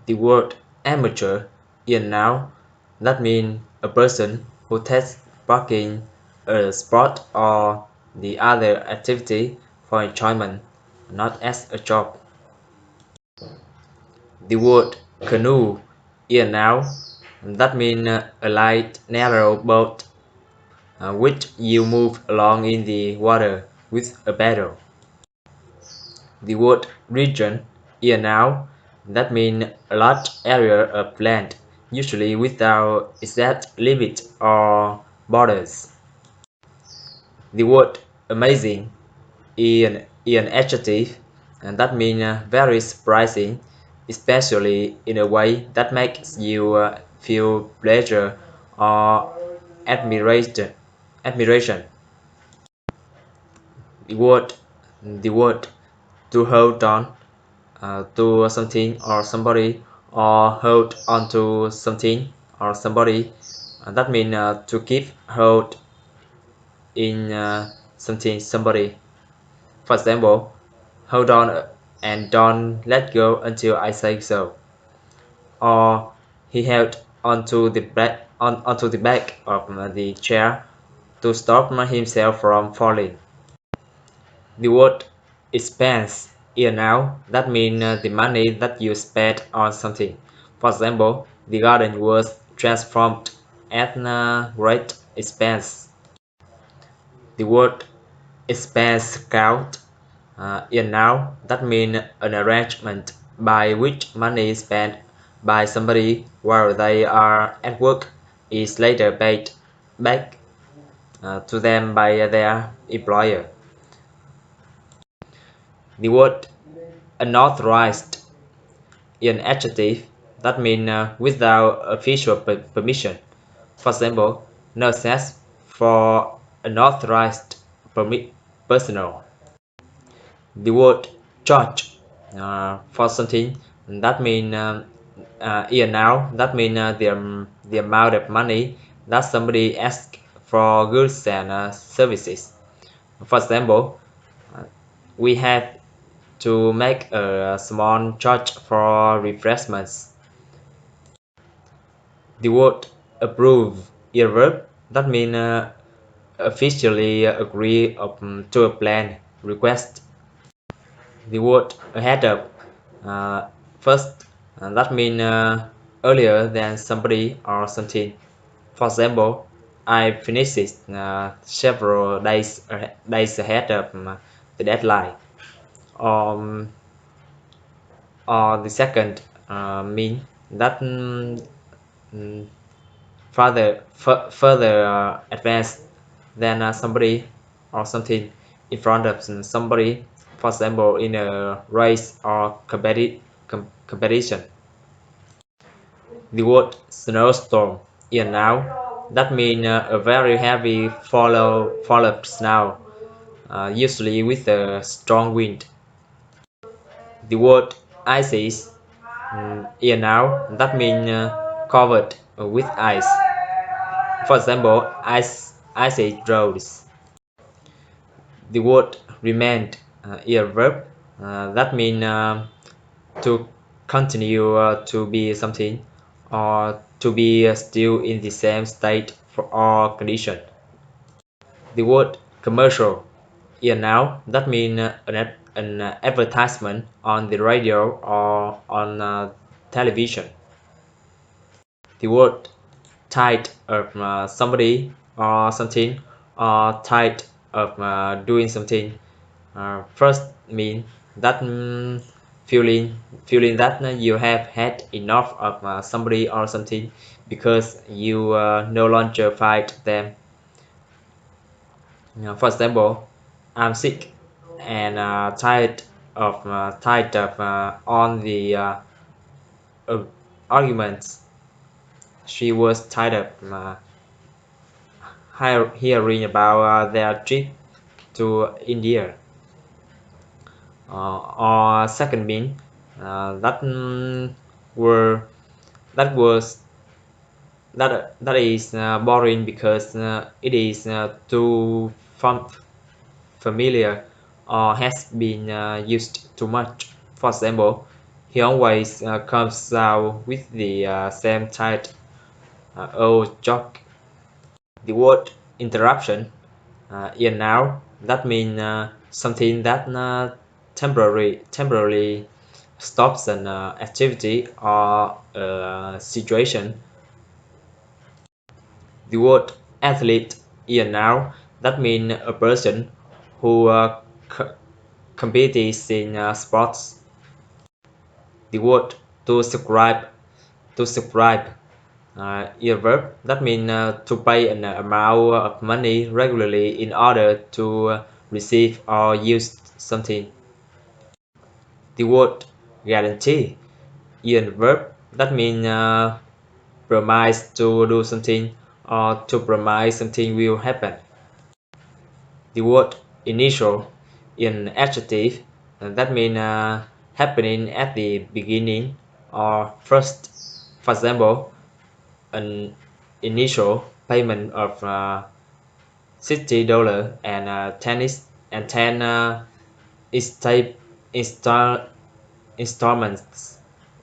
The word amateur is a noun that means a person who takes part in a sport or the other activity for enjoyment, not as a job. The word canoe is a noun that means a light, narrow boat which you move along in the water with a paddle. The word region is a noun that means a large area of land, usually without exact limits or borders. The word amazing is an adjective and that means very surprising, especially in a way that makes you feel pleasure or admiration. Admiration. The word, the word to hold on to something or somebody, or hold on to something or somebody. That means to keep hold in something, somebody. For example, hold on and don't let go until I say so. Or he held onto the back of the chair to stop himself from falling. The word expense is a noun that means the money that you spend on something. For example, the garden was transformed at a great expense. The word expense account is a noun that means an arrangement by which money spent by somebody while they are at work is later paid back to them by their employer. The word unauthorized is an adjective that means without official permission. For example, no access for unauthorized personnel. The word charge for something that means is a noun that means the amount of money that somebody asks for goods and services. For example, we have to make a small charge for refreshments. The word approve is a verb that means officially agree to a plan, request. The word ahead of first that means earlier than somebody or something. For example, I finished it several days ahead of the deadline. Um, or the second mean that mm, further advanced than somebody or something in front of somebody, for example in a race or competition. The word snowstorm is a noun that means a very heavy fall of snow, usually with a strong wind. The word ices is a noun that means covered with ice. For example, icy roads. The word remained is a verb that means to continue to be something or to be still in the same state or condition. The word commercial is a noun that means an advertisement on the radio or on television. The word tired of somebody or something or tired of doing something first mean that feeling that you have had enough of somebody or something because you no longer fight them. For example, I'm sick and tired of on the uh, arguments. She was tired of hearing about their trip to India. Or second mean that were that was that is boring because it is too familiar or has been used too much. For example, He always comes out with the same tight old joke. The word interruption, in now, that means something that temporarily stops an activity or situation. The word athlete, in now, that means a person who c- competes in sports. The word to subscribe, to subscribe, a verb that means to pay an amount of money regularly in order to receive or use something. The word guarantee, a verb that means promise to do something or to promise something will happen. The word initial, in adjective, that means happening at the beginning or first. For example, an initial payment of $60 and tennis and 10 install, installments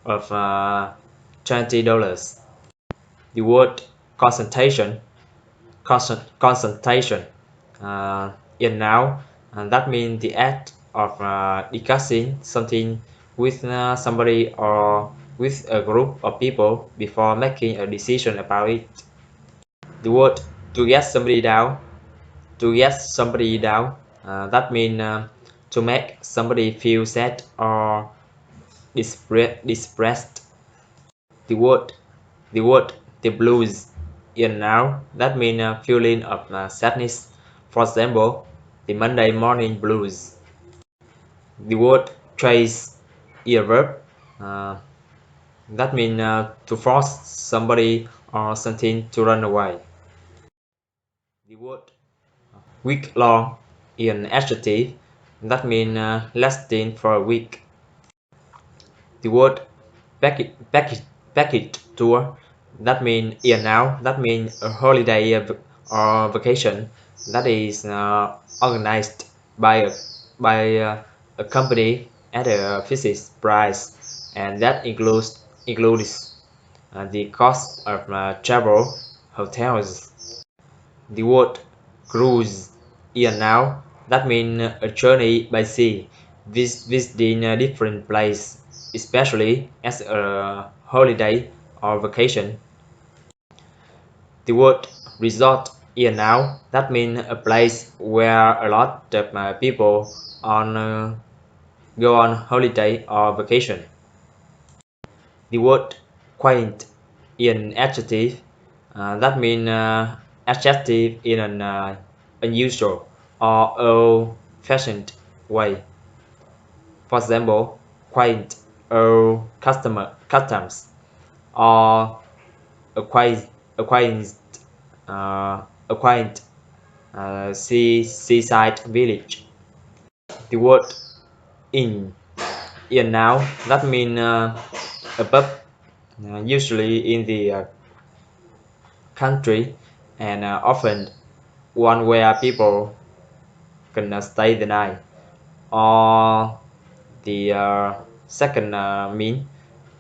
of $20. The word concentration, concentration, in now, and that means the act of discussing something with somebody or with a group of people before making a decision about it. The word to get somebody down, to get somebody down, that means to make somebody feel sad or depressed. The word, the word the blues, in now, that means a feeling of sadness. For example, the Monday morning blues. The word chase, a verb, uh, that means to force somebody or something to run away. The word week long, in adjective, that means lasting for a week. The word package tour, that means in now, that means a holiday or vacation that is organized by a company at a fixed price, and that includes the cost of travel, hotels. The word cruise, in now, that means a journey by sea, visiting a different place, especially as a holiday or vacation. The word resort, in now, that means a place where a lot of people on go on holiday or vacation. The word quaint, in adjective, that means adjective in an unusual or old-fashioned way. For example, quaint old customs or acquaint acquaint acquaint seaside village. The word in now, that means a pub, usually in the country, and often one where people can stay the night. Or the second mean,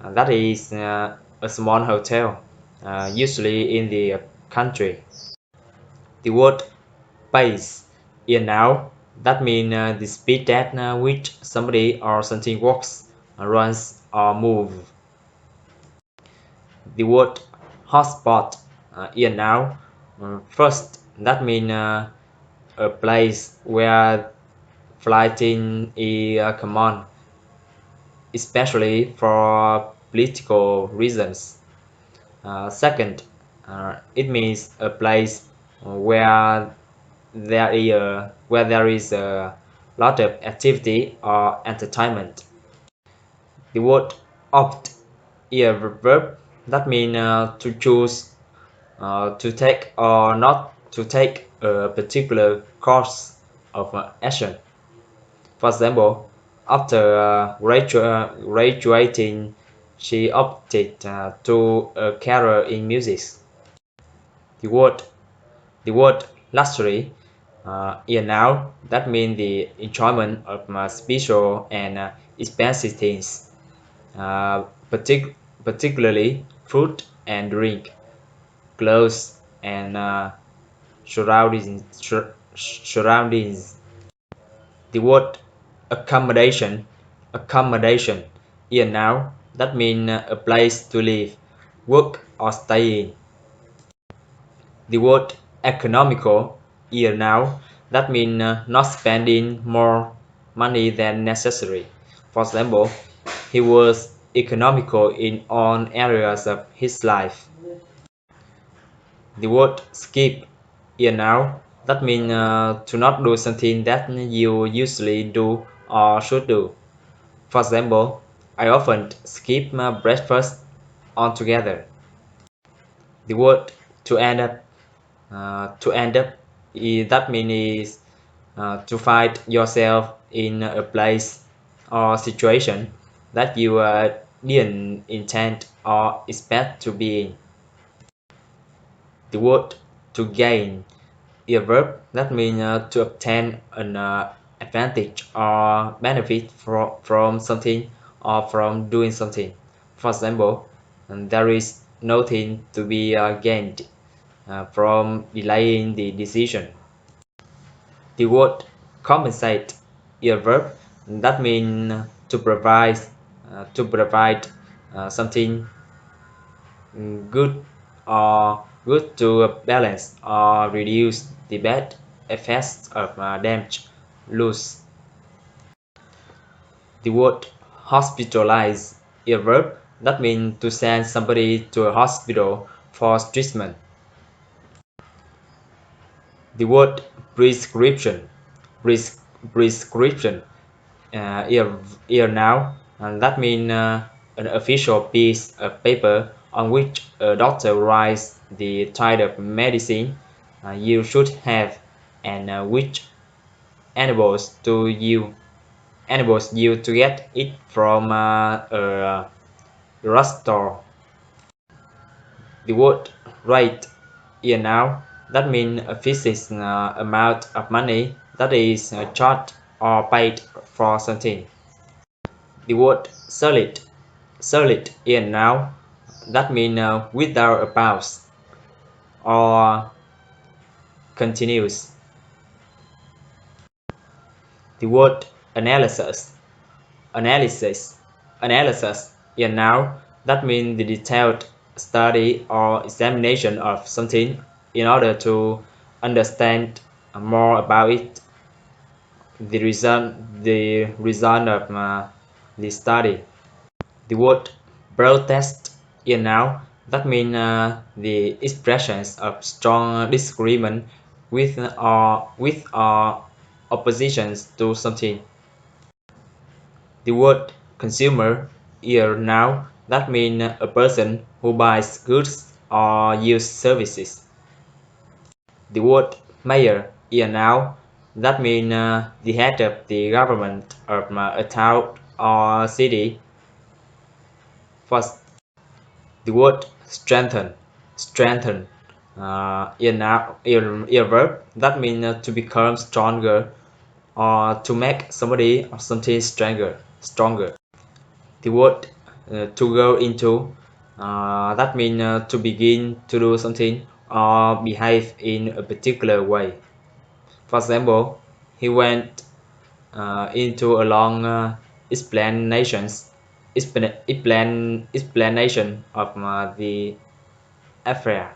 that is a small hotel, usually in the country. The word pace, in now, that means the speed at which somebody or something walks, runs or move. The word hotspot, in now, first, that means a place where flighting is common, especially for political reasons. Second, it means a place where there is a lot of activity or entertainment. The word opt, is a verb that means to choose, to take or not to take a particular course of action. For example, after graduating, she opted to a career in music. The word, the word luxury, in now, that means the enjoyment of special and expensive things. uh, partic- particularly food and drink, clothes and surroundings. The word accommodation, here now, that means a place to live, work or stay in. The word economical, here now, that means not spending more money than necessary. For example, he was economical in all areas of his life. The word skip, here now, that means to not do something that you usually do or should do. For example, I often skip my breakfast altogether. The word to end up, that means to find yourself in a place or situation that you didn't intend or expect to be in. The word to gain, a verb that means to obtain an advantage or benefit from something or from doing something. For example, there is nothing to be gained from delaying the decision. The word compensate, a verb that means to provide something good or good to balance or reduce the bad effects of damage, loss. The word hospitalize, a verb that means to send somebody to a hospital for treatment. The word prescription, prescription, here now, and that means an official piece of paper on which a doctor writes the type of medicine you should have and which enables you to get it from a drugstore. The word rate, here now, that means a fixed amount of money that is charged or paid for something. The word solid here now, that means without a pause or continuous. The word analysis, analysis, analysis here now, that means the detailed study or examination of something in order to understand more about it, the result of the study. The word protest here now, that means the expressions of strong disagreement with or oppositions to something. The word consumer here now, that means a person who buys goods or uses services. The word mayor here now, that means the head of the government of a town or city. First, the word strengthen, in verb that means to become stronger or to make somebody or something stronger. The word to go into, that means to begin to do something or behave in a particular way. For example, he went into a long explanation of the affair.